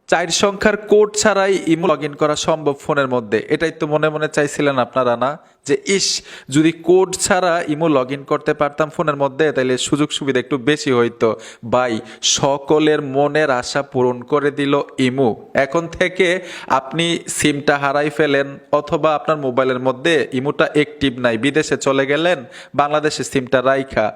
4 সংখ্যার কোড ছাড়াই imo log in করা সম্ভব ফোনের মধ্যে। এটাই তো মনে মনে চাইছিলেন আপনারা না, যে ইস যদি কোড ছাড়া ইমো লগ ইন করতে পারতাম ফোনের মধ্যে তাহলে সুযোগ সুবিধা একটু বেশি হইতো। ভাই, সকলের মনের আশা পূরণ করে দিল ইমো। এখন থেকে আপনি সিমটা হারাই ফেলেন অথবা আপনার মোবাইলের মধ্যে ইমোটা অ্যাক্টিভ নাই, বিদেশে চলে গেলেন, বাংলাদেশে সিমটা রাইখা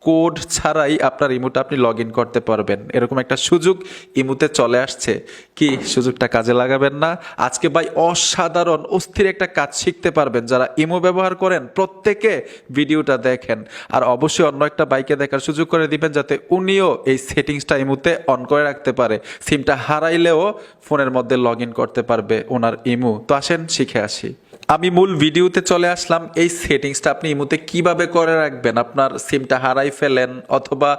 কোড ছাড়াই আপনার ইমোটা আপনি লগ ইন করতে পারবেন, এরকম একটা সুযোগ ইমোতে চলে আসছে। কি সুযোগটা কাজে লাগাবেন না? আজকে ভাই অসাধারণ অস্থির একটা কাজ শিখতে পারবেন। যারা ইমো ব্যবহার করেন প্রত্যেকে ভিডিওটা দেখেন, আর অবশ্যই অন্য একটা বাইকে দেখার সুযোগ করে দিবেন যাতে উনিও এই সেটিংসটা ইমোতে অন করে রাখতে পারে, সিমটা হারাইলেও ফোনের মধ্যে লগ ইন করতে পারবে ওনার ইমো। তো আসেন শিখে আসি। আমি মূল ভিডিওতে চলে আসলাম। এই সেটিংসটা আপনি ইমোতে কিভাবে করে রাখবেন, আপনার সিমটা হারাই ফেলেন অথবা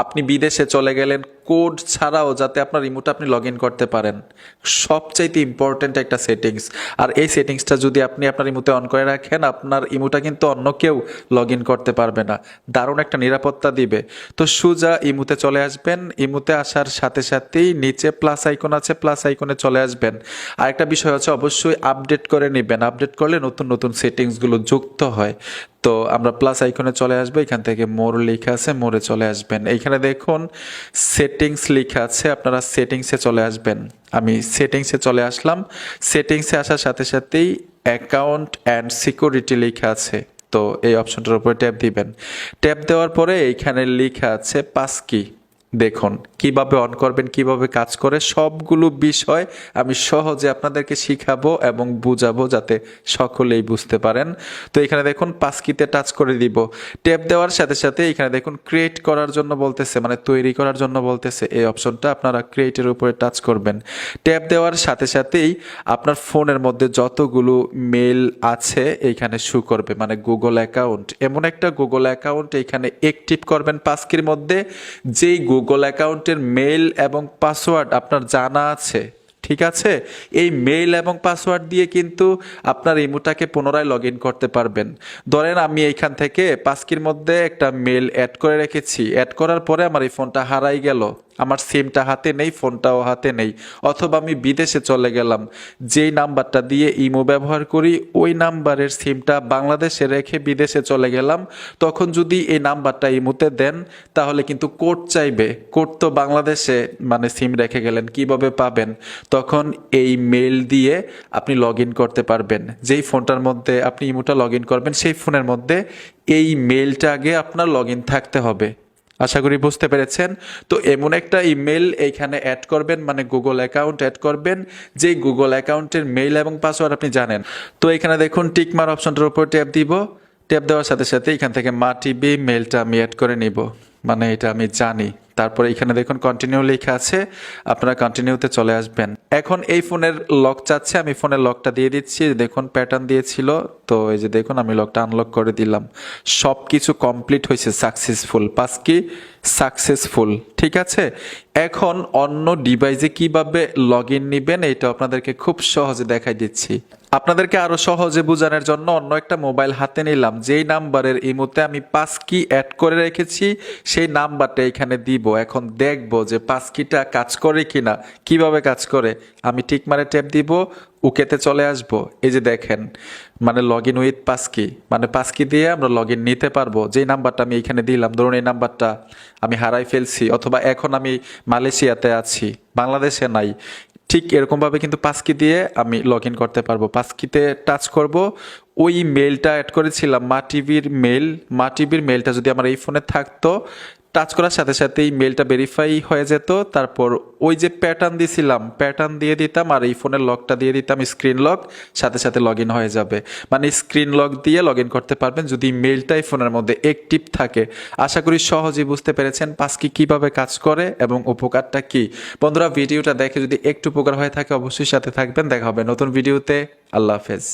আপনি বিদেশে চলে গেলেন, কোড ছাড়াও যাতে আপনার ইমোটা আপনি লগ ইন করতে পারেন। সবচাইতে ইম্পর্ট্যান্ট একটা সেটিংস। আর এই সেটিংসটা যদি আপনি আপনার ইমোতে অন করে রাখেন, আপনার ইমোটা কিন্তু অন্য কেউ লগ ইন করতে পারবে না। দারুণ একটা নিরাপত্তা দিবে। তো সোজা ইমোতে চলে আসবেন। ইমোতে আসার সাথে সাথেই নিচে প্লাস আইকন আছে, প্লাস আইকনে চলে আসবেন। আর একটা বিষয় হচ্ছে অবশ্যই আপডেট করে নেবেন। আপডেট করলে নতুন নতুন সেটিংসগুলো যুক্ত হয়। তো আমরা প্লাস আইকনে চলে আসবো, এখান থেকে মোর লেখা আছে, মোরে চলে আসবেন। এইখানে দেখুন সেটিংস লেখা আছে, আপনারা সেটিংসে চলে আসবেন। আমি সেটিংসে চলে আসলাম। সেটিংসে আসার সাথে সাথেই অ্যাকাউন্ট অ্যান্ড সিকিউরিটি লেখা আছে, তো এই অপশনটার উপরে ট্যাপ দিবেন। ট্যাপ দেওয়ার পরে এইখানে লেখা আছে পাসকি। দেখুন কিভাবে অন করবেন, কিভাবে কাজ করে, সবগুলো বিষয় আমি সহজে আপনাদেরকে শিখাবো এবং বুঝাবো যাতে সকলেই বুঝতে পারেন। তো এখানে দেখুন পাসকিতে টাচ করে দিব। ট্যাপ দেওয়ার সাথে সাথে এখানে দেখুন ক্রিয়েট করার জন্য বলতেছে, মানে তৈরি করার জন্য বলতেছে। এই অপশনটা আপনারা ক্রিয়েটের উপরে টাচ করবেন। ট্যাপ দেওয়ার সাথে সাথেই আপনার ফোনের মধ্যে যতগুলো মেল আছে এইখানে শো করবে, মানে গুগল অ্যাকাউন্ট, এমন একটা গুগল অ্যাকাউন্ট এইখানে অ্যাক্টিভ করবেন পাসকির মধ্যে, যেই গুগল অ্যাকাউন্টের মেইল এবং পাসওয়ার্ড আপনার জানা আছে। ঠিক আছে, এই মেইল এবং পাসওয়ার্ড দিয়ে কিন্তু আপনার ইমোটাকে পুনরায় লগ ইন করতে পারবেন। ধরেন আমি এইখান থেকে পাসকির মধ্যে একটা মেইল অ্যাড করে রেখেছি, অ্যাড করার পরে আমার এই ফোনটা হারাই গেল, আমার সিমটা হাতে নেই, ফোনটাও হাতে নেই, অথবা আমি বিদেশে চলে গেলাম, যেই নাম্বারটা দিয়ে ইমো ব্যবহার করি ওই নাম্বারের সিমটা বাংলাদেশে রেখে বিদেশে চলে গেলাম, তখন যদি এই নাম্বারটা ইমোতে দেন তাহলে কিন্তু কোড চাইবে। কোড তো বাংলাদেশে, মানে সিম রেখে গেলেন, কিভাবে পাবেন? তখন এই মেল দিয়ে আপনি লগ ইন করতে পারবেন। যেই ফোনটার মধ্যে আপনি ইমোটা লগ ইন করবেন সেই ফোনের মধ্যে এই মেলটা আগে আপনার লগ ইন থাকতে হবে। আশা করি বুঝতে পেরেছেন। তো এমন একটা ইমেল এইখানে অ্যাড করবেন, মানে গুগল অ্যাকাউন্ট অ্যাড করবেন, যেই গুগল অ্যাকাউন্টের মেইল এবং পাসওয়ার্ড আপনি জানেন। তো এখানে দেখুন টিকমার অপশনটার উপর ট্যাপ দিব। ট্যাপ দেওয়ার সাথে সাথে এখান থেকে মা টিভি মেইলটা আমি অ্যাড করে নিব, মানে এটা আমি জানি। তারপরে এখানে দেখুন কন্টিনিউ লেখা আছে, আপনারা কন্টিনিউতে চলে আসবেন। এখন এই ফোনের লক চাচ্ছে, আমি ফোনের লকটা দিয়ে দিচ্ছি। দেখুন প্যাটার্ন দিয়েছিল, তো এই যে দেখুন আমি লকটা আনলক করে দিলাম। সব কিছু কমপ্লিট হয়েছে, সাকসেসফুল, পাসকি সাকসেসফুল। ঠিক আছে, এখন অন্য ডিভাইসে কিভাবে লগ ইন নেবেন এটা আপনাদেরকে খুব সহজে দেখাই দিচ্ছি। আপনাদেরকে আরো সহজে বোঝানোর জন্য অন্য একটা মোবাইল হাতে নিলাম, যেই নাম্বারের ইমোতে আমি পাসকি অ্যাড করে রেখেছি সেই নাম্বারটা এখানে দিব। এখন দেখবো যে পাসকিটা কাজ করে কিনা, কিভাবে কাজ করে। আমি টিক মারে ট্যাপ দিব, ওকেতে চলে আসব। এই যে দেখেন, মানে লগ ইন উইথ পাসকি, মানে পাসকি দিয়ে আমরা লগ ইন নিতে পারবো। যেই নাম্বারটা আমি এখানে দিলাম, ধরুন এই নাম্বারটা আমি হারাই ফেলছি, অথবা এখন আমি মালয়েশিয়াতে আছি, বাংলাদেশে নাই, ঠিক এরকমভাবে কিন্তু পাসকি দিয়ে আমি লগ ইন করতে পারবো। পাসকিতে টাচ করব, ওই মেলটা অ্যাড করেছিলাম মা টিভির মেল, মা টিভির মেলটা যদি আমার এই ফোনে থাকতো, টাচ করার সাথে সাথে এই মেলটা ভেরিফাই হয়ে যেত। তারপর ওই যে প্যাটার্ন দিয়েছিলাম, প্যাটার্ন দিয়ে দিতাম, আর এই ফোনের লকটা দিয়ে দিতাম স্ক্রিন লক, সাথে সাথে লগ ইন হয়ে যাবে। মানে স্ক্রিন লক দিয়ে লগ ইন করতে পারবেন যদি মেলটাই ফোনের মধ্যে অ্যাক্টিভ থাকে। আশা করি সহজেই বুঝতে পেরেছেন পাসকি কিভাবে কাজ করে এবং উপকারটা কি। বন্ধুরা, ভিডিওটা দেখে যদি একটু উপকার হয়ে থাকে অবশ্যই সাথে থাকবেন। দেখা হবে নতুন ভিডিওতে। আল্লাহ হাফেজ।